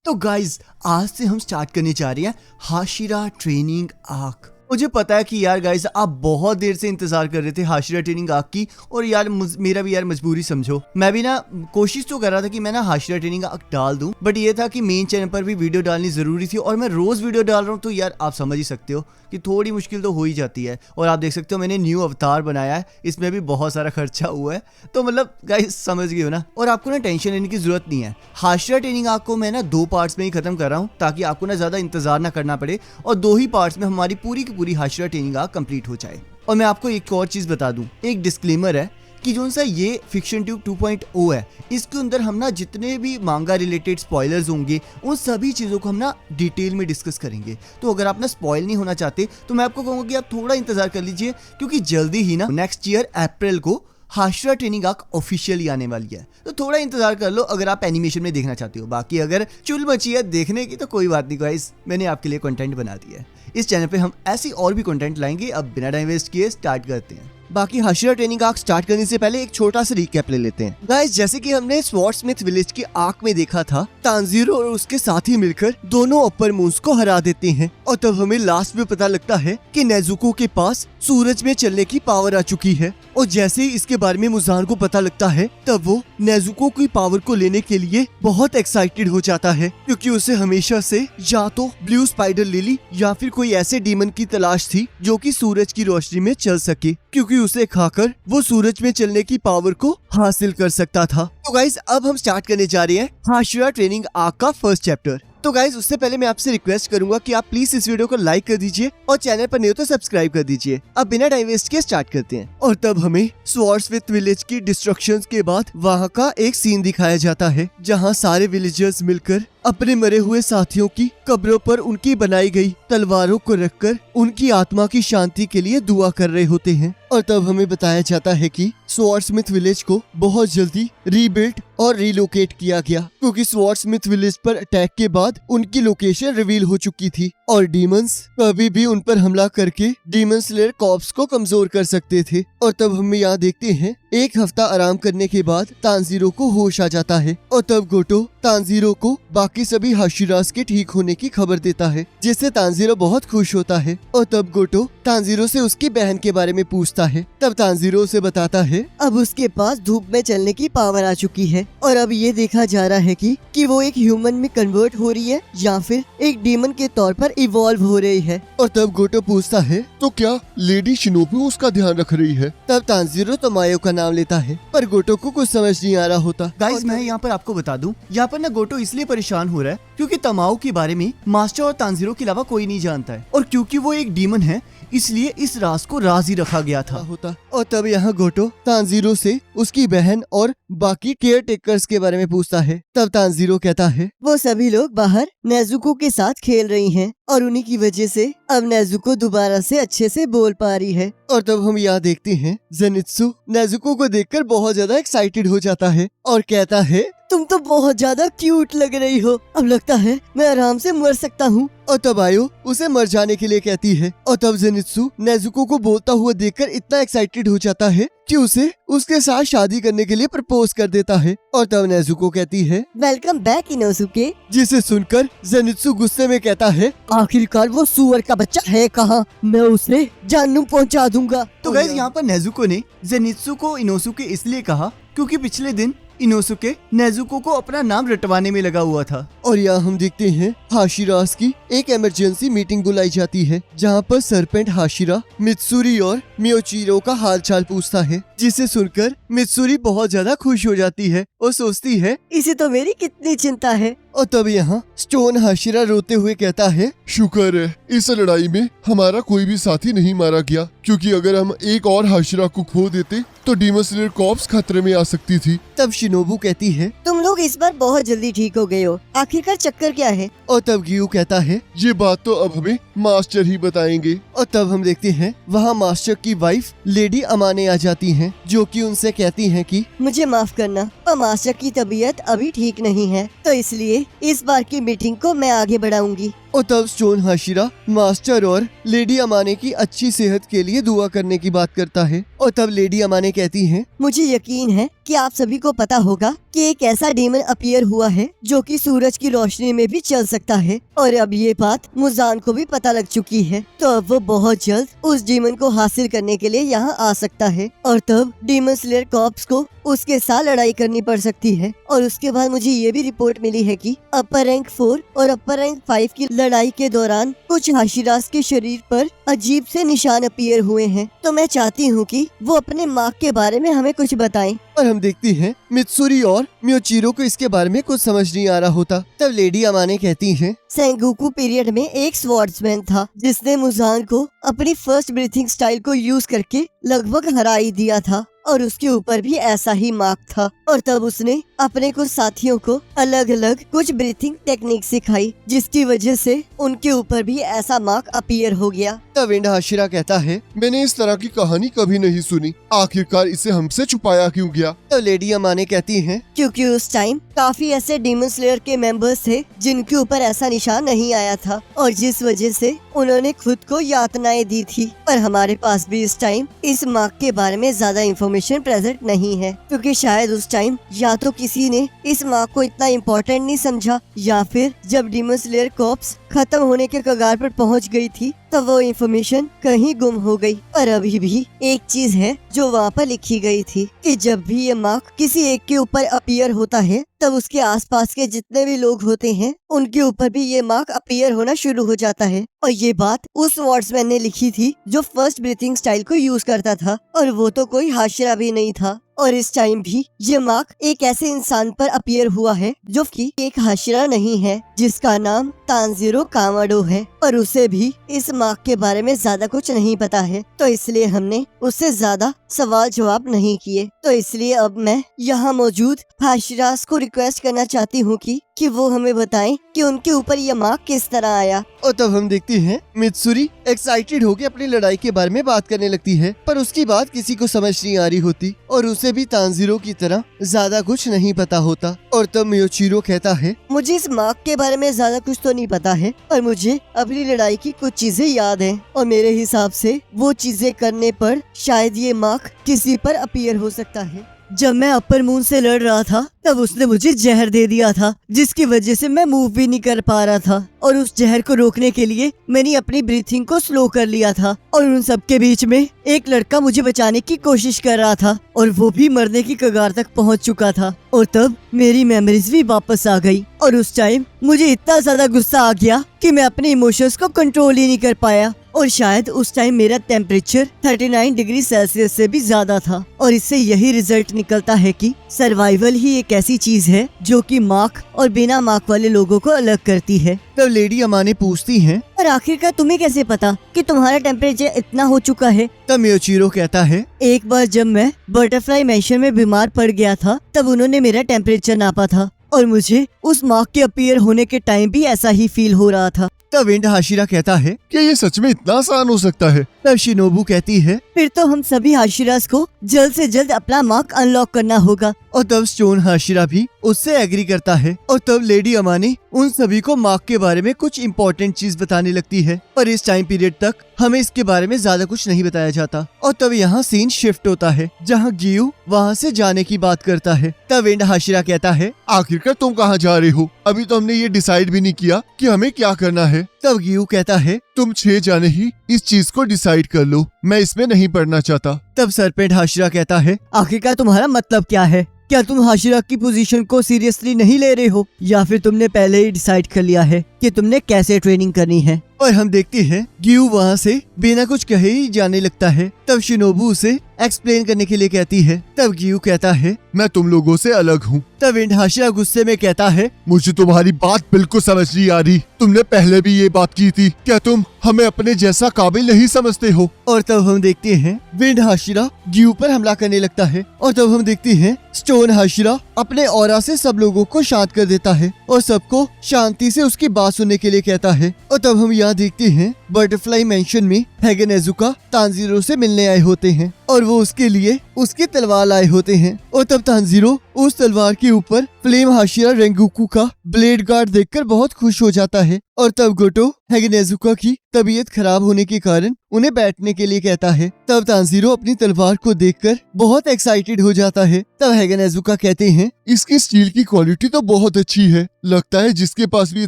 तो गाइज आज से हम स्टार्ट करने जा रहे हैं हाशिरा ट्रेनिंग आर्क। मुझे पता है कि यार गाइज आप बहुत देर से इंतजार कर रहे थे हाशिरा ट्रेनिंग आर्क की, और यार मेरा भी यार मजबूरी समझो। मैं भी ना कोशिश तो कर रहा था कि मैं ना हाशिरा ट्रेनिंग आर्क डाल दूं, बट ये था कि मेन चैनल पर भी वीडियो डालनी जरूरी थी और मैं रोज वीडियो डाल रहा हूँ, तो यार आप समझ ही सकते हो कि थोड़ी मुश्किल तो हो ही जाती है। और आप देख सकते हो मैंने न्यू अवतार बनाया है, इसमें भी बहुत सारा खर्चा हुआ है, तो मतलब गाइस समझ गए हो ना। और आपको ना टेंशन लेने की जरूरत नहीं है। हाशिरा ट्रेनिंग आर्क को मैं ना 2 पार्ट्स में ही खत्म कर रहा हूँ ताकि आपको ना ज्यादा इंतजार ना करना पड़े, और 2 ही पार्ट्स में हमारी पूरी की पूरी हाशिरा ट्रेनिंग आर्क कंप्लीट हो जाए। और मैं आपको एक और चीज बता दूं, एक डिस्क्लेमर है कि जो सा ये फिक्शन ट्यूब 2.0 है, इसके अंदर हम ना जितने भी मांगा रिलेटेड स्पॉयलर्स होंगे उन सभी चीज़ों को हम ना डिटेल में डिस्कस करेंगे। तो अगर आप ना स्पॉइल नहीं होना चाहते तो मैं आपको कहूँगा कि आप थोड़ा इंतजार कर लीजिए, क्योंकि जल्दी ही ना नेक्स्ट ईयर अप्रैल को हाशिरा ट्रेनिंग आर्क ऑफिशियली आने वाली है। तो थोड़ा इंतजार कर लो अगर आप एनिमेशन में देखना चाहते हो। बाकी अगर चुल मची है देखने की तो कोई बात नहीं गाइस, मैंने आपके लिए कंटेंट बना दिया है। इस चैनल पे हम ऐसी और भी कंटेंट लाएंगे। अब बिना टाइम वेस्ट किए स्टार्ट करते हैं। बाकी हाशिरा ट्रेनिंग आर्क स्टार्ट करने से पहले एक छोटा सा रिकैप ले लेते हैं गाइस। जैसे कि हमने स्वॉर्डस्मिथ विलेज की आर्क में देखा था, तांजीरो और उसके साथी मिलकर दोनों अपर मून्स को हरा देते हैं, और तब हमें लास्ट में पता लगता है कि नेजुको के पास सूरज में चलने की पावर आ चुकी है। और जैसे ही इसके बारे में मुजान को पता लगता है, तब वो नेजुको की पावर को लेने के लिए बहुत एक्साइटेड हो जाता है, क्योंकि उसे हमेशा से या तो ब्लू स्पाइडर लिली या फिर कोई ऐसे डीमन की तलाश थी जो कि सूरज की रोशनी में चल सके, क्योंकि उसे खाकर वो सूरज में चलने की पावर को हासिल कर सकता था। तो गाइज अब हम स्टार्ट करने जा रहे हैं हाशिरा ट्रेनिंग आर्क का फर्स्ट चैप्टर। तो गाइज उससे पहले मैं आपसे रिक्वेस्ट करूंगा कि आप प्लीज इस वीडियो को लाइक कर दीजिए और चैनल पर नहीं हो तो सब्सक्राइब कर दीजिए। अब बिना टाइम वेस्ट के स्टार्ट करते हैं। और तब हमें स्वॉर्डस्मिथ विलेज की डिस्ट्रक्शंस के बाद वहाँ का एक सीन दिखाया जाता है, जहाँ सारे विलेजर्स मिलकर अपने मरे हुए साथियों की कब्रों पर उनकी बनाई गई तलवारों को रखकर उनकी आत्मा की शांति के लिए दुआ कर रहे होते हैं। और तब हमें बताया जाता है कि स्वॉर्डस्मिथ विलेज को बहुत जल्दी रीबिल्ट और रिलोकेट किया गया, क्योंकि स्वॉर्डस्मिथ विलेज पर अटैक के बाद उनकी लोकेशन रिवील हो चुकी थी और डीमंस कभी भी उन पर हमला करके डीमन स्लेयर कॉर्प्स को कमजोर कर सकते थे। और तब हम यहाँ देखते हैं 1 हफ्ता आराम करने के बाद तांजीरो को होश आ जाता है, और तब गोटो तांजीरो को बाकी सभी हाशिरास के ठीक होने की खबर देता है, जिससे तांजीरो बहुत खुश होता है। और तब गोटो तांजीरो से उसकी बहन के बारे में पूछता है। तब तांजीरो उसे बताता है अब उसके पास धूप में चलने की पावर आ चुकी है, और अब ये देखा जा रहा है कि वो एक ह्यूमन में कन्वर्ट हो रही है या फिर एक डीमन के तौर पर इवॉल्व हो रही है। और तब गोटो पूछता है तो क्या लेडी शिनोबु उसका ध्यान रख रही है? तब तांजीरो तो मायो का नाम लेता है, पर गोटो को कुछ समझ नहीं आ रहा होता। गाइस मैं यहाँ पर आपको बता दूं, यहाँ पर ना गोटो इसलिए परेशान हो रहा है क्योंकि तमाओ के बारे में मास्टर और तांजीरो के अलावा कोई नहीं जानता है, और क्योंकि वो एक डीमन है इसलिए इस राज को राज ही रखा गया था होता। और तब यहाँ गोटो तांजीरो से उसकी बहन और बाकी केयर टेकर्स के बारे में पूछता है। तब तांजीरो कहता है वो सभी लोग बाहर नेजुको के साथ खेल रही हैं, और उन्हीं की वजह से अब नेजुको दोबारा से अच्छे से बोल पा रही है। और तब हम यहाँ देखते हैं जेनित्सु नेजुको को देखकर बहुत ज्यादा एक्साइटेड हो जाता है और कहता है तुम तो बहुत ज्यादा क्यूट लग रही हो, अब लगता है मैं आराम से मर सकता हूँ। और तब आयो उसे मर जाने के लिए कहती है। और तब जेनित्सु नेजुको को बोलता हुआ देखकर इतना एक्साइटेड हो जाता है कि उसे उसके साथ शादी करने के लिए प्रपोज कर देता है। और तब नेजुको कहती है वेलकम बैक इनोसुके, जिसे सुनकर जेनित्सु गुस्से में कहता है आखिरकार वो सुअर का बच्चा है कहाँ, मैं उसे जानू पहुँचा दूंगा। तो गाइस यहाँ पर नेजुको ने जेनित्सु को इनोसुके इसलिए कहा क्योंकि पिछले दिन इनोसुके नेजुको को अपना नाम रटवाने में लगा हुआ था। और यहाँ हम देखते हैं हाशिरास की एक इमरजेंसी मीटिंग बुलाई जाती है, जहाँ पर सरपेंट हाशिरा मित्सुरी और मियोचिरो का हालचाल पूछता है, जिसे सुनकर मित्सुरी बहुत ज्यादा खुश हो जाती है और सोचती है इसे तो मेरी कितनी चिंता है। और तब यहाँ स्टोन हाशिरा रोते हुए कहता है शुक्र है इस लड़ाई में हमारा कोई भी साथी नहीं मारा गया, क्योंकि अगर हम एक और हाशिरा को खो देते तो डीमन स्लेयर कॉर्प्स खतरे में आ सकती थी। तब शिनोबु कहती है तुम लोग इस बार बहुत जल्दी ठीक हो गए हो, आखिरकार चक्कर क्या है? और तब गियू कहता है ये बात तो अब हमें मास्टर ही बताएंगे। और तब हम देखते हैं वहाँ मास्टर की वाइफ लेडी अमाने आ जाती हैं, जो कि उनसे कहती हैं कि मुझे माफ करना, पर मास्टर की तबीयत अभी ठीक नहीं है, तो इसलिए इस बार की मीटिंग को मैं आगे बढ़ाऊंगी। और तब स्टोन हाशिरा मास्टर और लेडी अमाने की अच्छी सेहत के लिए दुआ करने की बात करता है। और तब लेडी अमाने कहती हैं, मुझे यकीन है कि आप सभी को पता होगा कि एक ऐसा डीमन अपीयर हुआ है जो कि सूरज की रोशनी में भी चल सकता है, और अब ये बात मुजान को भी पता लग चुकी है, तो अब वो बहुत जल्द उस डीमन को हासिल करने के लिए यहाँ आ सकता है। और तब डीमन स्लेयर कॉर्प्स को उसके साथ लड़ाई करनी पड़ सकती है। और उसके बाद मुझे ये भी रिपोर्ट मिली है कि अपर रैंक 4 और अपर रैंक 5 की लड़ाई के दौरान कुछ हाशिरास के शरीर पर अजीब से निशान अपीयर हुए हैं, तो मैं चाहती हूँ कि वो अपने मार्क के बारे में हमें कुछ बताएं। और हम देखती हैं मित्सुरी और मियोचिरो को इसके बारे में कुछ समझ नहीं आ रहा होता। तब लेडी अमाने कहती हैं, सेंगोकू पीरियड में एक स्वॉर्ड्समैन था जिसने मुजान को अपनी फर्स्ट ब्रीथिंग स्टाइल को यूज करके लगभग हरा ही दिया था, और उसके ऊपर भी ऐसा ही मार्क था। और तब उसने अपने कुछ साथियों को अलग अलग कुछ ब्रीथिंग टेक्निक सिखाई, जिसकी वजह से उनके ऊपर भी ऐसा मार्क अपीयर हो गया। तब विंड हाशिरा कहता है, मैंने इस तरह की कहानी कभी नहीं सुनी, आखिरकार इसे हमसे छुपाया क्यों गया? तो लेडी अमाने कहती हैं, क्योंकि उस टाइम काफी ऐसे डीमन स्लेयर के मेंबर्स थे जिनके ऊपर ऐसा निशान नहीं आया था, और जिस वजह से उन्होंने खुद को यातनाएं दी थी। पर हमारे पास भी इस टाइम इस मार्क के बारे में ज्यादा इंफॉर्मेशन प्रेजेंट नहीं है, क्योंकि शायद उस टाइम या तो किसी ने इस मार्क को इतना इम्पोर्टेंट नहीं समझा, या फिर जब डीमन स्लेयर कॉर्प्स खत्म होने के कगार पर पहुंच गई थी तब वो इन्फॉर्मेशन कहीं गुम हो गई। और अभी भी एक चीज है जो वहाँ पर लिखी गई थी कि जब भी ये मार्क किसी एक के ऊपर अपीयर होता है तब उसके आसपास के जितने भी लोग होते हैं उनके ऊपर भी ये मार्क अपीयर होना शुरू हो जाता है। और ये बात उस वॉर्ड्समैन ने लिखी थी जो फर्स्ट ब्रीथिंग स्टाइल को यूज करता था, और वो तो कोई हाशिरा भी नहीं था। और इस टाइम भी ये मार्क एक ऐसे इंसान पर अपीयर हुआ है जो कि एक हाशिरा नहीं है, जिसका नाम तानजीरो कामाडो है, और उसे भी इस मार्क के बारे में ज्यादा कुछ नहीं पता है, तो इसलिए हमने उससे ज्यादा सवाल जवाब नहीं किए। तो इसलिए अब मैं यहाँ मौजूद हाशिरास को रिक्वेस्ट करना चाहती हूँ कि वो हमें बताएं कि उनके ऊपर यह मार्क किस तरह आया। और तब हम देखते हैं मित्सुरी एक्साइटेड होकर अपनी लड़ाई के बारे में बात करने लगती है, पर उसकी बात किसी को समझ नहीं आ रही होती, और उसे भी तानजीरो की तरह ज्यादा कुछ नहीं पता होता। और तब मियोचिरो कहता है, मुझे इस मार्क के बारे में ज्यादा कुछ तो नहीं पता है, पर मुझे अपनी लड़ाई की कुछ चीजें याद हैं, और मेरे हिसाब से वो चीजें करने पर शायद ये मार्क किसी पर अपीयर हो सकता है। जब मैं अपर मून से लड़ रहा था तब उसने मुझे जहर दे दिया था, जिसकी वजह से मैं मूव भी नहीं कर पा रहा था, और उस जहर को रोकने के लिए मैंने अपनी ब्रीथिंग को स्लो कर लिया था। और उन सब के बीच में एक लड़का मुझे बचाने की कोशिश कर रहा था, और वो भी मरने की कगार तक पहुंच चुका था। और तब मेरी मेमोरीज भी वापस आ गई, और उस टाइम मुझे इतना ज्यादा गुस्सा आ गया कि मैं अपने इमोशंस को कंट्रोल ही नहीं कर पाया, और शायद उस टाइम मेरा टेम्परेचर 39 डिग्री सेल्सियस से भी ज्यादा था। और इससे यही रिजल्ट निकलता है कि सर्वाइवल ही एक ऐसी चीज है जो कि मार्क और बिना मार्क वाले लोगों को अलग करती है। तब लेडी अमाने पूछती हैं, और आखिरकार तुम्हें कैसे पता कि तुम्हारा टेम्परेचर इतना हो चुका है? तब मियोचिरो कहता है, एक बार जब मैं बटरफ्लाई मैंशन में बीमार पड़ गया था तब उन्होंने मेरा टेम्परेचर नापा था, और मुझे उस मार्क के अपीयर होने के टाइम भी ऐसा ही फील हो रहा था। तब विंड हाशिरा कहता है, क्या ये सच में इतना आसान हो सकता है? तब शिनोबू कहती है, फिर तो हम सभी हाशिरास को जल्द से जल्द अपना मार्क अनलॉक करना होगा। और तब स्टोन हाशिरा भी उससे एग्री करता है। और तब लेडी अमाने उन सभी को मार्क के बारे में कुछ इम्पोर्टेंट चीज बताने लगती है, पर इस टाइम पीरियड तक हमें इसके बारे में ज्यादा कुछ नहीं बताया जाता। और तब यहाँ सीन शिफ्ट होता है जहाँ गियू वहाँ से जाने की बात करता है। तब विंड हाशिरा कहता है, आखिरकार तुम कहाँ जा रहे हो? अभी तो हमने ये डिसाइड भी नहीं किया कि हमें क्या करना है। तब गियू कहता है, तुम 6 जाने ही इस चीज को डिसाइड कर लो, मैं इसमें नहीं पढ़ना चाहता। तब सरपेंट हाशिरा कहता है, आखिरकार तुम्हारा मतलब क्या है? क्या तुम हाशिरा की पोजीशन को सीरियसली नहीं ले रहे हो, या फिर तुमने पहले ही डिसाइड कर लिया है कि तुमने कैसे ट्रेनिंग करनी है? और हम देखते हैं गियू वहाँ से बिना कुछ कहे ही जाने लगता है। तब शिनोबू उसे एक्सप्लेन करने के लिए कहती है। तब गियू कहता है, मैं तुम लोगों से अलग हूँ। तब विंड हाशिरा गुस्से में कहता है, मुझे तुम्हारी बात बिल्कुल समझ नहीं आ रही। तुमने पहले भी ये बात की थी, क्या तुम हमें अपने जैसा काबिल नहीं समझते हो? और तब हम देखते हैं विंड हाशिरा गियू पर हमला करने लगता है। और तब हम देखते हैं स्टोन हाशिरा अपने ऑरा से सब लोगों को शांत कर देता है और सबको शांति से उसकी बात पास होने के लिए कहता है। और तब हम यहाँ देखते हैं बटरफ्लाई मेंशन में हैगे नेजुका तानजीरो से मिलने आए होते हैं और वो उसके लिए उसकी तलवार लाए होते हैं। और तब तानजीरो उस तलवार के ऊपर फ्लेम हाशिरा रेंगुकू का ब्लेड गार्ड देखकर बहुत खुश हो जाता है। और तब गोटो हैगे नेजुका की तबीयत खराब होने के कारण उन्हें बैठने के लिए कहता है। तब तानजीरो अपनी तलवार को देखकर बहुत एक्साइटेड हो जाता है। तब हैगे नेजुका कहते हैं, इसकी स्टील की क्वालिटी तो बहुत अच्छी है। लगता है जिसके पास भी ये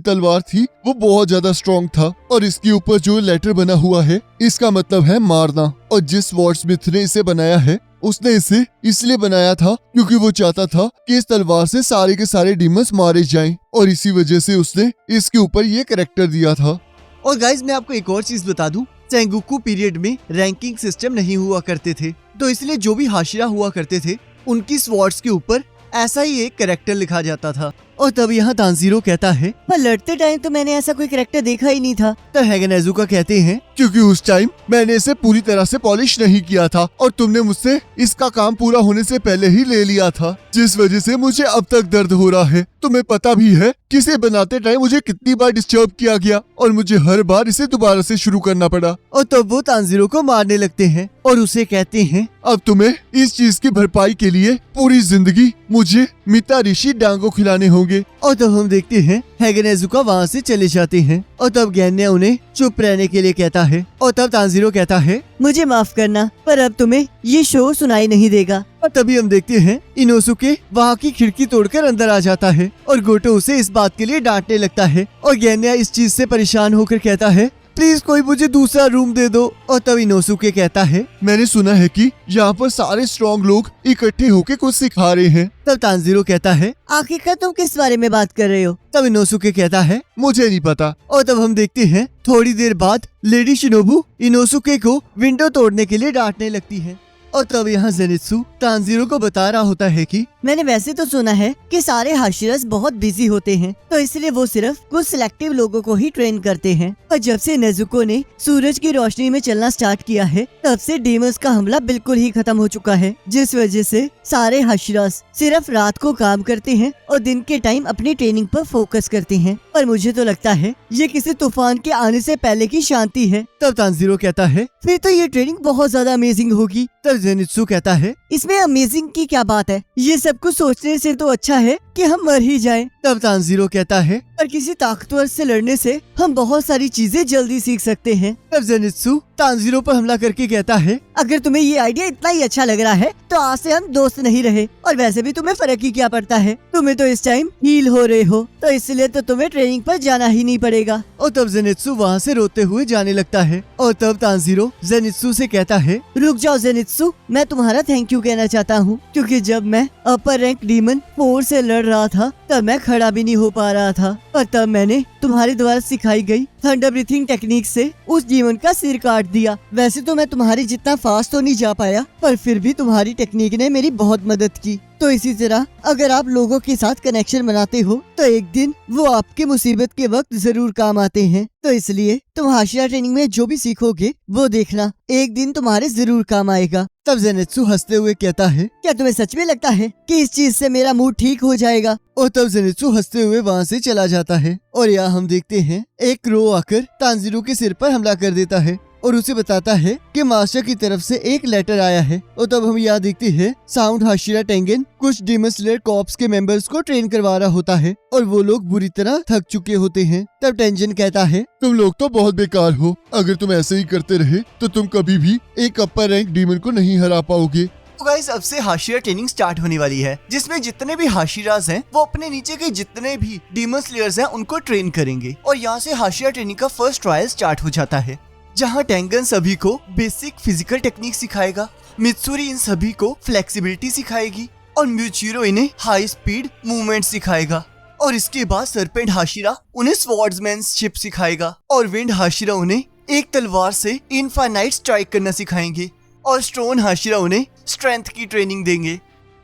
तलवार थी वो बहुत ज्यादा स्ट्रॉन्ग था। और इसके ऊपर जो लेटर बना हुआ है इसका मतलब है मारना। और जिस वॉर्डस्मिथ ने इसे बनाया है उसने इसे इसलिए बनाया था क्योंकि वो चाहता था कि इस तलवार से सारे के सारे डीमंस मारे जाएं। और इसी वजह से उसने इसके ऊपर ये कैरेक्टर दिया था। और गाइज मैं आपको एक और चीज बता दूं, सेंगोकू पीरियड में रैंकिंग सिस्टम नहीं हुआ करते थे, तो इसलिए जो भी हाशिरा हुआ करते थे उनकी स्वॉर्ड्स के ऊपर ऐसा ही एक कैरेक्टर लिखा जाता था। और तब यहाँ तानजीरो कहता है, पर लड़ते टाइम तो मैंने ऐसा कोई कैरेक्टर देखा ही नहीं था। तब हैगे नेजुका कहते हैं, क्योंकि उस टाइम मैंने इसे पूरी तरह से पॉलिश नहीं किया था और तुमने मुझसे इसका काम पूरा होने से पहले ही ले लिया था, जिस वजह से मुझे अब तक दर्द हो रहा है। तुम्हें पता भी है कि इसे बनाते टाइम मुझे कितनी बार डिस्टर्ब किया गया और मुझे हर बार इसे दोबारा से शुरू करना पड़ा। और तब वो तानजीरो को मारने लगते हैं और उसे कहते हैं, अब तुम्हें इस चीज की भरपाई के लिए पूरी जिंदगी मुझे मिता ऋषि डांगो खिलाने होंगे। और तब हम देखते हैं हैगे नेजुका वहाँ से चले जाते हैं। और तब गैन्या उन्हें चुप रहने के लिए कहता है। और तब तानजीरो कहता है, मुझे माफ करना, पर अब तुम्हें ये शो सुनाई नहीं देगा। और तभी हम देखते हैं इनोसुके वहाँ की खिड़की तोड़कर अंदर आ जाता है और गोटो उसे इस बात के लिए डांटने लगता है। और गैन्या इस चीज से परेशान होकर कहता है, प्लीज कोई मुझे दूसरा रूम दे दो। और तब इनोसुके कहता है, मैंने सुना है कि यहाँ पर सारे स्ट्रॉन्ग लोग इकट्ठे होकर कुछ सिखा रहे हैं। तब तानजीरो कहता है, आखिरकार तुम किस बारे में बात कर रहे हो? तब इनोसुके कहता है, मुझे नहीं पता। और तब हम देखते हैं थोड़ी देर बाद लेडी शिनोबू इनोसुके को विंडो तोड़ने के लिए डांटने लगती है। और तब यहाँ जेनित्सु तानजीरो को बता रहा होता है कि मैंने वैसे तो सुना है कि सारे हाशिरास बहुत बिजी होते हैं, तो इसलिए वो सिर्फ कुछ सिलेक्टिव लोगों को ही ट्रेन करते हैं। और जब से नेजुको ने सूरज की रोशनी में चलना स्टार्ट किया है तब से डीमंस का हमला बिल्कुल ही खत्म हो चुका है, जिस वजह से सारे हाशिरास सिर्फ रात को काम करते हैं और दिन के टाइम अपनी ट्रेनिंग पर फोकस करते हैं। और मुझे तो लगता है ये किसी तूफान के आने से पहले की शांति है। तब तानजीरो कहता है, फिर तो ये ट्रेनिंग बहुत ज्यादा अमेजिंग होगी। तब जेनित्सु कहता है, इसमें अमेजिंग की क्या बात है? ये सब कुछ सोचने से तो अच्छा है कि हम मर ही जाएं। तब तानजीरो कहता है, पर किसी ताकतवर से लड़ने से हम बहुत सारी चीजें जल्दी सीख सकते हैं। तब जेनित्सु तानजीरो पर हमला करके कहता है, अगर तुम्हें ये आइडिया इतना ही अच्छा लग रहा है तो आज से हम दोस्त नहीं रहे। और वैसे भी तुम्हें फर्क ही क्या पड़ता है, तुम्हें तो इस टाइम हील हो रहे हो, तो इसलिए तो तुम्हें ट्रेनिंग पर जाना ही नहीं पड़ेगा। और तब जेनित्सु वहाँ से रोते हुए जाने लगता है। और तब तानजीरो जेनित्सु से कहता है, रुक जाओ जेनित्सु, मैं तुम्हारा थैंक यू कहना चाहता हूँ, क्योंकि जब मैं अपर रैंक डीमन 4 से लड़ रहा था तब मैं खड़ा भी नहीं हो पा रहा था, और तब मैंने तुम्हारे द्वारा सिखाई गई थंडर ब्रीथिंग टेक्निक से उस डीमन का सिर काट दिया। वैसे तो मैं तुम्हारी जितना फास्ट तो नहीं जा पाया, पर फिर भी तुम्हारी टेक्निक ने मेरी बहुत मदद की। तो इसी तरह अगर आप लोगों के साथ कनेक्शन बनाते हो तो एक दिन वो आपके मुसीबत के वक्त जरूर काम आते हैं। तो इसलिए तुम हाशिरा ट्रेनिंग में जो भी सीखोगे वो देखना, एक दिन तुम्हारे जरूर काम आएगा। तब जेनित्सु हंसते हुए कहता है, क्या तुम्हें सच में लगता है कि इस चीज से मेरा मूड ठीक हो जाएगा? और तब जेनित्सु हंसते हुए वहाँ से चला जाता है। और यहाँ हम देखते हैं एक क्रो आकर तानजीरो के सिर पर हमला कर देता है और उसे बताता है कि मास्टर की तरफ से एक लेटर आया है। और तब हम यहाँ देखते हैं साउंड हाशिरा टेंगन कुछ डीमन स्लेयर कॉर्प्स के मेंबर्स को ट्रेन करवा रहा होता है और वो लोग बुरी तरह थक चुके होते हैं। तब टेंजन कहता है, तुम लोग तो बहुत बेकार हो, अगर तुम ऐसे ही करते रहे तो तुम कभी भी एक अपर रैंक डीमन को नहीं हरा पाओगे। तो गाइस अब से हाशिरा ट्रेनिंग स्टार्ट होने वाली है, जिसमें जितने भी हाशिरास हैं वो अपने नीचे के जितने भी डीमन स्लेयर्स हैं उनको ट्रेन करेंगे। और यहाँ से हाशिरा ट्रेनिंग का फर्स्ट ट्रायल स्टार्ट हो जाता है, जहाँ टेंगन सभी को बेसिक फिजिकल टेक्निक सिखाएगा, मित्सुरी इन सभी को फ्लेक्सिबिलिटी सिखाएगी और म्यूचिरो इन्हें हाई स्पीड मूवमेंट सिखाएगा। और इसके बाद सरपेंट हाशिरा उन्हें स्वॉर्ड्समैनशिप सिखाएगा और विंड हाशिरा उन्हें एक तलवार से इनफाइनाइट स्ट्राइक करना सिखाएंगे और स्टोन हाशिरा उन्हें स्ट्रेंथ की ट्रेनिंग देंगे।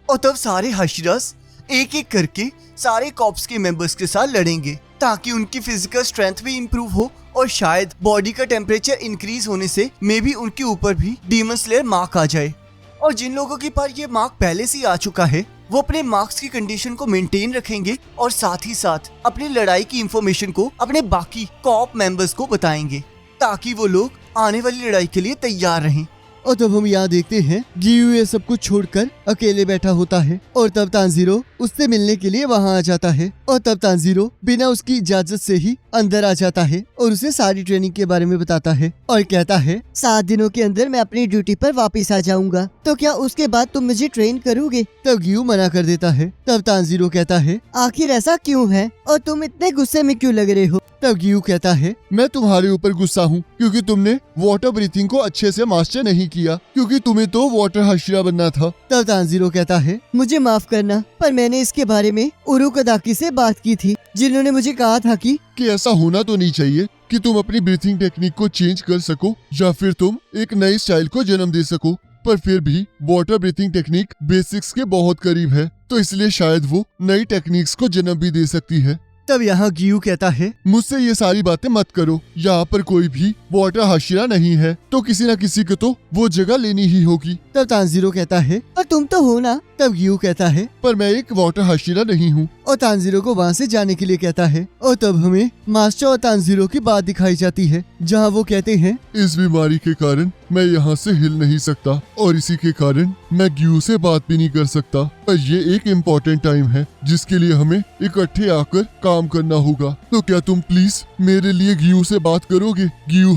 और तब सारे हाशिरास एक एक करके सारे कॉर्प्स के मेंबर्स के साथ लड़ेंगे ताकि उनकी फिजिकल स्ट्रेंथ भी इम्प्रूव हो और शायद बॉडी का टेम्परेचर इंक्रीज होने से मे बी उनके ऊपर भी डीमन स्लेयर मार्क आ जाए। और जिन लोगों के पास ये मार्क पहले से ही आ चुका है वो अपने मार्क्स की कंडीशन को मेंटेन रखेंगे और साथ ही साथ अपनी लड़ाई की इंफॉर्मेशन को अपने बाकी कॉप मेंबर्स को बताएंगे ताकि वो लोग आने वाली लड़ाई के लिए तैयार रहें। और तब हम यहाँ देखते हैं गियू ये सब कुछ छोड़कर अकेले बैठा होता है और तब तानजीरो उससे मिलने के लिए वहाँ आ जाता है और तब तानजीरो बिना उसकी इजाजत से ही अंदर आ जाता है और उसे सारी ट्रेनिंग के बारे में बताता है और कहता है 7 दिनों के अंदर मैं अपनी ड्यूटी पर वापस आ जाऊंगा, तो क्या उसके बाद तुम मुझे ट्रेन करोगे? तब गियू मना कर देता है। तब तानजीरो कहता है आखिर ऐसा क्यों है और तुम इतने गुस्से में क्यों लग रहे हो? तब गियू कहता है मैं तुम्हारे ऊपर गुस्सा हूँ क्योंकि तुमने वाटर ब्रीथिंग को अच्छे से मास्टर नहीं किया, क्योंकि तुम्हें तो वाटर हाशिरा बनना था। तब तानजीरो कहता है मुझे माफ करना, पर मैंने इसके बारे में उरुकदाकी से बात की थी, जिन्होंने मुझे कहा था कि ऐसा होना तो नहीं चाहिए कि तुम अपनी ब्रीथिंग टेक्निक को चेंज कर सको या फिर तुम एक नई स्टाइल को जन्म दे सको, पर फिर भी वाटर ब्रीथिंग टेक्निक बेसिक्स के बहुत करीब है, तो इसलिए शायद वो नई टेक्निक्स को जन्म भी दे सकती है। तब यहाँ गियू कहता है मुझसे ये सारी बातें मत करो, यहाँ पर कोई भी वाटर हाशिरा नहीं है, तो किसी न किसी को तो वो जगह लेनी ही होगी। तब तानजीरो कहता है पर तुम तो हो ना। तब गियू कहता है पर मैं एक वाटर हाशिरा नहीं हूँ। और तानजीरो को वहाँ से जाने के लिए कहता है और तब हमें मास्टर और तानजीरो की बात दिखाई जाती है जहाँ वो कहते हैं इस बीमारी के कारण मैं यहाँ से हिल नहीं सकता और इसी के कारण मैं गियू से बात भी नहीं कर सकता, पर ये एक इम्पोर्टेंट टाइम है जिसके लिए हमें इकट्ठे आकर काम करना होगा, तो क्या तुम प्लीज मेरे लिए गियू से बात करोगे? गियू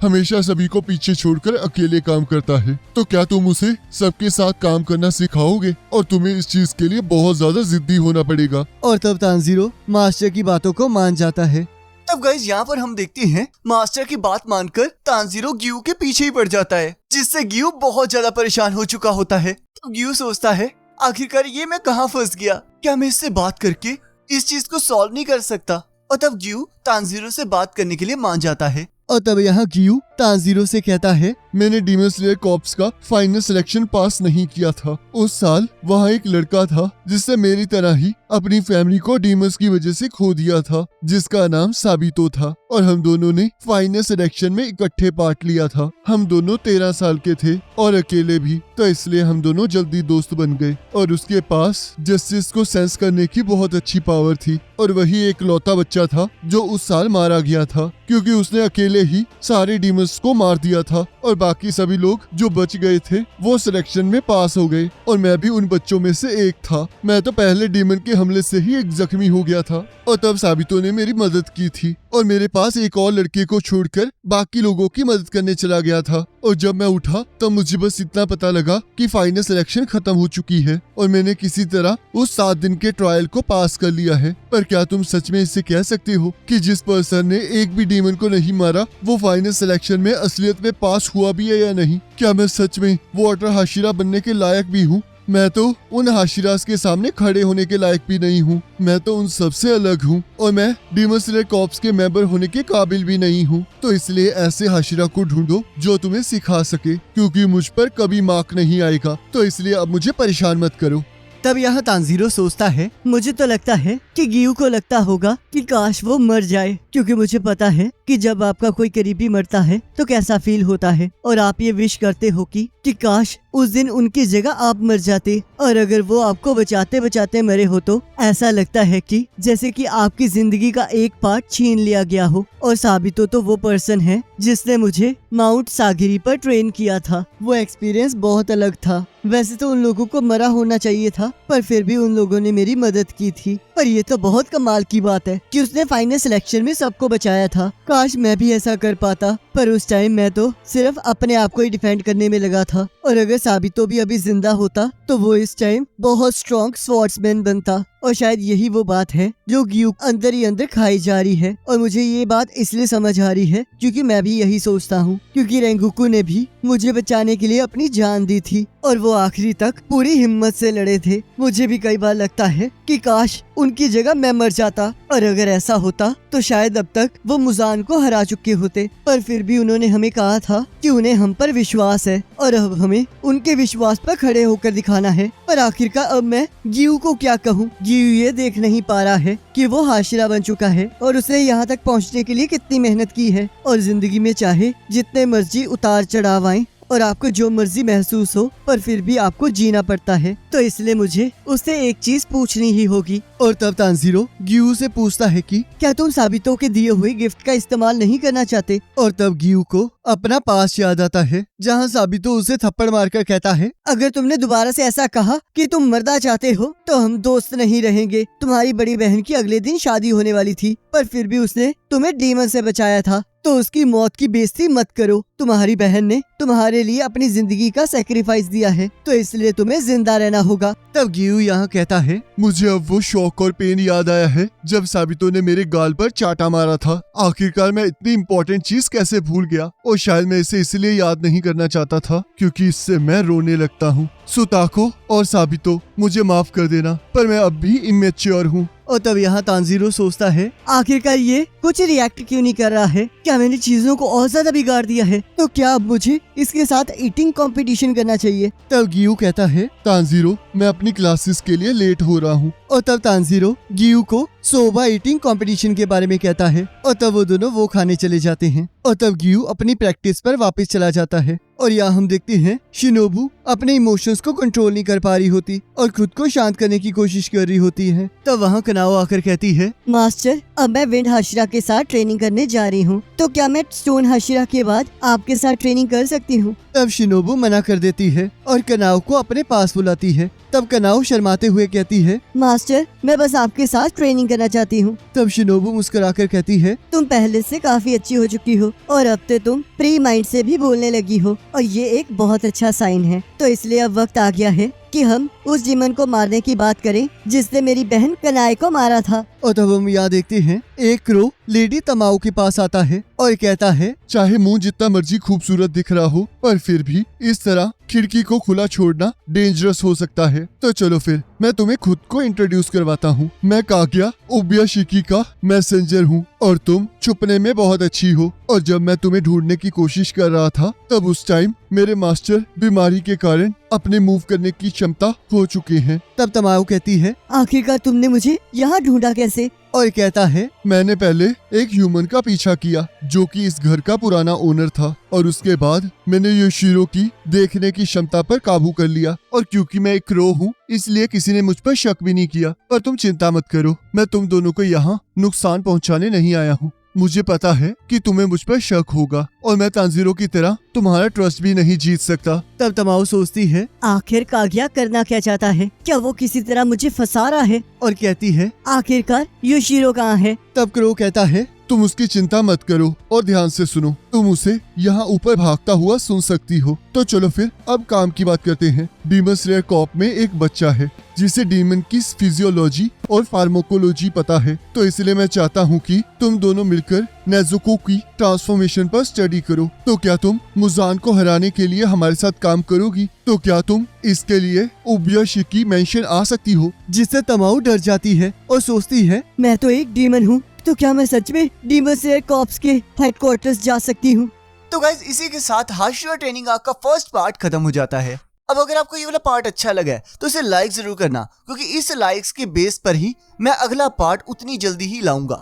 हमेशा सभी को पीछे छोड़कर अकेले काम करता है, तो क्या तुम उसे सबके साथ काम करना सिखाओगे? और तुम्हें इस चीज के लिए बहुत ज्यादा जिद्दी होना पड़ेगा। और तब तानजीरो मास्टर की बातों को मान जाता है। तब गाइस यहाँ पर हम देखते हैं मास्टर की बात मानकर तानजीरो गियू के पीछे ही पड़ जाता है, जिससे गियू बहुत ज्यादा परेशान हो चुका होता है। तो गियू सोचता है आखिरकार ये मैं कहाँ फंस गया, क्या मैं इससे बात करके इस चीज को सॉल्व नहीं कर सकता? और तब गियू तानजीरो से बात करने के लिए मान जाता है। और तब यहाँ गियू तानजीरो से कहता है मैंने डीमन स्लेयर कॉर्प्स का फाइनल सिलेक्शन पास नहीं किया था। उस साल वहाँ एक लड़का था जिससे मेरी तरह ही अपनी फैमिली को डीमंस की वजह से खो दिया था, जिसका नाम साबितो था, और हम दोनों ने फाइनल सिलेक्शन में इकट्ठे पार्ट लिया था। हम दोनों 13 साल के थे और अकेले भी, तो इसलिए हम दोनों जल्दी दोस्त बन गए। और उसके पास जस्टिस को सेंस करने की बहुत अच्छी पावर थी और वही एक लौता बच्चा था जो उस साल मारा गया था, क्योंकि उसने अकेले ही सारे डीमंस को मार दिया था और बाकी सभी लोग जो बच गए थे वो सिलेक्शन में पास हो गए और मैं भी उन बच्चों में से एक था। मैं तो पहले डीमन के हमले से ही एक जख्मी हो गया था और तब साबितो ने मेरी मदद की थी और मेरे पास एक और लड़के को छोड़कर बाकी लोगों की मदद करने चला गया था। और जब मैं उठा तब मुझे बस इतना पता लगा कि फाइनल सिलेक्शन खत्म हो चुकी है और मैंने किसी तरह उस 7 दिन के ट्रायल को पास कर लिया है। पर क्या तुम सच में इससे कह सकते हो कि जिस पर्सन ने एक भी डीमन को नहीं मारा वो फाइनल सिलेक्शन में असलियत में पास हुआ भी है या नहीं? क्या मैं सच में वाटर हाशिरा बनने के लायक भी हूँ? मैं तो उन हाशिरास के सामने खड़े होने के लायक भी नहीं हूँ। मैं तो उन सबसे अलग हूँ और मैं डीमन स्लेयर कॉर्प्स के मेंबर होने के काबिल भी नहीं हूँ। तो इसलिए ऐसे हाशिरा को ढूंढो जो तुम्हें सिखा सके, क्योंकि मुझ पर कभी मार्क नहीं आएगा। तो इसलिए अब मुझे परेशान मत करो। तब यहाँ तानजीरो सोचता है मुझे तो लगता है कि गियू को लगता होगा कि काश वो मर जाए, क्योंकि मुझे पता है कि जब आपका कोई करीबी मरता है तो कैसा फील होता है, और आप ये विश करते हो कि काश उस दिन उनकी जगह आप मर जाते, और अगर वो आपको बचाते बचाते मरे हो तो ऐसा लगता है कि जैसे कि आपकी जिंदगी का एक पार्ट छीन लिया गया हो। और साबितो तो वो पर्सन है जिसने मुझे माउंट सागिरी पर ट्रेन किया था। वो एक्सपीरियंस बहुत अलग था। वैसे तो उन लोगों को मरा होना चाहिए था, पर फिर भी उन लोगों ने मेरी मदद की थी। पर ये तो बहुत कमाल की बात है कि उसने फाइनल सिलेक्शन में सबको बचाया था। काश मैं भी ऐसा कर पाता, पर उस टाइम मैं तो सिर्फ अपने आप को ही डिफेंड करने में लगा था। और अगर साबितो भी अभी जिंदा होता तो वो इस टाइम बहुत स्ट्रॉन्ग स्वॉर्ड्समैन बनता। और शायद यही वो बात है जो गियू अंदर ही अंदर खाई जा रही है। और मुझे ये बात इसलिए समझ आ रही है क्योंकि मैं भी यही सोचता हूँ, क्योंकि रेंगुकू ने भी मुझे बचाने के लिए अपनी जान दी थी और वो आखिरी तक पूरी हिम्मत से लड़े थे। मुझे भी कई बार लगता है कि काश उनकी जगह मैं मर जाता, और अगर ऐसा होता तो शायद अब तक वो मुजान को हरा चुके होते। पर फिर भी उन्होंने हमें कहा था कि उन्हें हम पर विश्वास है और अब हमें उनके विश्वास पर खड़े होकर दिखाना है। पर आखिरकार अब मैं गियू को क्या कहूँ? गियू ये देख नहीं पा रहा है कि वो हाशिरा बन चुका है और उसने यहाँ तक पहुँचने के लिए कितनी मेहनत की है। और जिंदगी में चाहे जितने मर्जी उतार चढ़ाव आए, और आपको जो मर्जी महसूस हो पर फिर भी आपको जीना पड़ता है, तो इसलिए मुझे उससे एक चीज पूछनी ही होगी। और तब तानजीरो ग्यू से पूछता है कि क्या तुम साबितो के दिए हुए गिफ्ट का इस्तेमाल नहीं करना चाहते? और तब ग्यू को अपना पास याद आता है जहाँ साबितो उसे थप्पड़ मारकर कहता है, अगर तुमने दोबारा से ऐसा कहा कि तुम मरना चाहते हो तो हम दोस्त नहीं रहेंगे। तुम्हारी बड़ी बहन की अगले दिन शादी होने वाली थी, पर फिर भी उसने तुम्हें डीमन से बचाया था, तो उसकी मौत की बेइज्जती मत करो। तुम्हारी बहन ने तुम्हारे लिए अपनी जिंदगी का सैक्रिफाइस दिया है, तो इसलिए तुम्हें जिंदा रहना होगा। तब ग्यू यहाँ कहता है, मुझे अब वो शौक और पेन याद आया है जब साबितो ने मेरे गाल पर चाटा मारा था। आखिरकार मैं इतनी इम्पोर्टेंट चीज कैसे भूल गया, और शायद मैं इसे इसलिए याद नहीं करना चाहता था क्योंकि इससे मैं रोने लगता हूँ। सुताको और साबितो, मुझे माफ कर देना, पर मैं अब भी इमेच्योर हूँ। और तब यहाँ तानजीरो सोचता है, आखिरकार ये कुछ रिएक्ट क्यों नहीं कर रहा है? क्या मैंने चीजों को और ज्यादा बिगाड़ दिया है? तो क्या अब मुझे इसके साथ ईटिंग कंपटीशन करना चाहिए? तब ग्यू कहता है, तानजीरो, मैं अपनी क्लासेस के लिए लेट हो रहा हूँ। और तब तानजीरो ग्यू को सोबा ईटिंग कंपटीशन के बारे में कहता है, और तब वो दोनों वो खाने चले जाते हैं। और तब ग्यू अपनी प्रैक्टिस पर वापस चला जाता है। और यहाँ हम देखते हैं शिनोबू अपने इमोशंस को कंट्रोल नहीं कर पा रही होती और खुद को शांत करने की कोशिश कर रही होती है। तब वहाँ कनाओ आकर कहती है, मास्टर, अब मैं विंड हाशिरा के साथ ट्रेनिंग करने जा रही हूँ, तो क्या मैं स्टोन हाशिरा के बाद आपके साथ ट्रेनिंग कर सकती हूँ? तब शिनोबू मना कर देती है और कनाओ को अपने पास बुलाती है। तब कनाओ शर्माते हुए कहती है, मास्टर, मैं बस आपके साथ ट्रेनिंग करना चाहती हूँ। तब शिनोबू मुस्कुराकर कहती है, तुम पहले से काफी अच्छी हो चुकी हो और अब तो तुम प्री माइंड से भी बोलने लगी हो, और ये एक बहुत अच्छा साइन है। तो इसलिए अब वक्त आ गया है कि हम उस डीमन को मारने की बात करें जिसने मेरी बहन कनाए को मारा था। और तब हम यहाँ देखते हैं एक क्रो लेडी तमाओ के पास आता है और कहता है, चाहे मुंह जितना मर्जी खूबसूरत दिख रहा हो, पर फिर भी इस तरह खिड़की को खुला छोड़ना डेंजरस हो सकता है। तो चलो फिर मैं तुम्हें खुद को इंट्रोड्यूस करवाता हूँ। मैं काग्या ओबियाशिकी का मैसेंजर हूँ और तुम छुपने में बहुत अच्छी हो। और जब मैं तुम्हें ढूंढने की कोशिश कर रहा था, तब उस टाइम मेरे मास्टर बीमारी के कारण अपने मूव करने की क्षमता खो चुके हैं। तब तमाओ कहती है, आखिरकार तुमने मुझे यहाँ ढूंढा कैसे? और कहता है, मैंने पहले एक ह्यूमन का पीछा किया जो कि इस घर का पुराना ओनर था, और उसके बाद मैंने योशिरो की देखने की क्षमता पर काबू कर लिया। और क्योंकि मैं एक क्रो हूँ, इसलिए किसी ने मुझ पर शक भी नहीं किया। पर तुम चिंता मत करो, मैं तुम दोनों को यहाँ नुकसान पहुँचाने नहीं आया हूँ। मुझे पता है कि तुम्हें मुझ पर शक होगा, और मैं तानजीरो की तरह तुम्हारा ट्रस्ट भी नहीं जीत सकता। तब तमाओ सोचती है, आखिर काग्या करना क्या चाहता है? क्या वो किसी तरह मुझे फंसा रहा है? और कहती है, आखिरकार योशिरो कहाँ है? तब क्रो कहता है, तुम उसकी चिंता मत करो और ध्यान से सुनो, तुम उसे यहाँ ऊपर भागता हुआ सुन सकती हो। तो चलो फिर अब काम की बात करते हैं। डीमन स्लेयर कॉर्प में एक बच्चा है जिसे डीमन की फिजियोलॉजी और फार्माकोलॉजी पता है, तो इसलिए मैं चाहता हूँ कि तुम दोनों मिलकर नेजुको की ट्रांसफॉर्मेशन पर स्टडी करो। तो क्या तुम मुजान को हराने के लिए हमारे साथ काम करोगी? तो क्या तुम इसके लिए ओबियाशिकी मेंशन आ सकती हो? जिससे तमाओ डर जाती है और सोचती है, मैं तो एक डीमन हूँ, तो क्या मैं सच में डीमन स्लेयर कॉर्प्स के हेडक्वार्टर्स जा सकती हूँ? तो गाइज इसी के साथ हाशिरा ट्रेनिंग आर्क का फर्स्ट पार्ट खत्म हो जाता है। अब अगर आपको ये वाला पार्ट अच्छा लगा है तो इसे लाइक जरूर करना, क्योंकि इस लाइक्स के बेस पर ही मैं अगला पार्ट उतनी जल्दी ही लाऊंगा।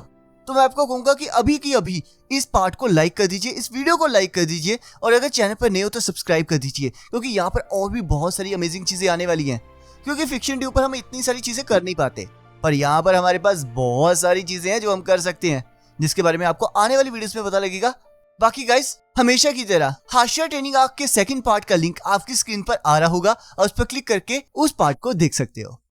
तो मैं आपको कहूंगा कि अभी की अभी इस पार्ट को लाइक कर दीजिए, इस वीडियो को लाइक कर दीजिए, और अगर चैनल पर नए हो तो सब्सक्राइब कर दीजिए, क्योंकि यहाँ पर और भी बहुत सारी अमेजिंग चीजें आने वाली हैं। क्योंकि फिक्शन ट्यूब पर हम इतनी सारी चीजें कर नहीं पाते, पर यहाँ पर हमारे पास बहुत सारी चीजें हैं जो हम कर सकते हैं, जिसके बारे में आपको आने वाली वीडियोस में पता लगेगा। बाकी गाइस, हमेशा की तरह हाशिरा ट्रेनिंग आर्क के सेकंड पार्ट का लिंक आपकी स्क्रीन पर आ रहा होगा और उस पर क्लिक करके उस पार्ट को देख सकते हो।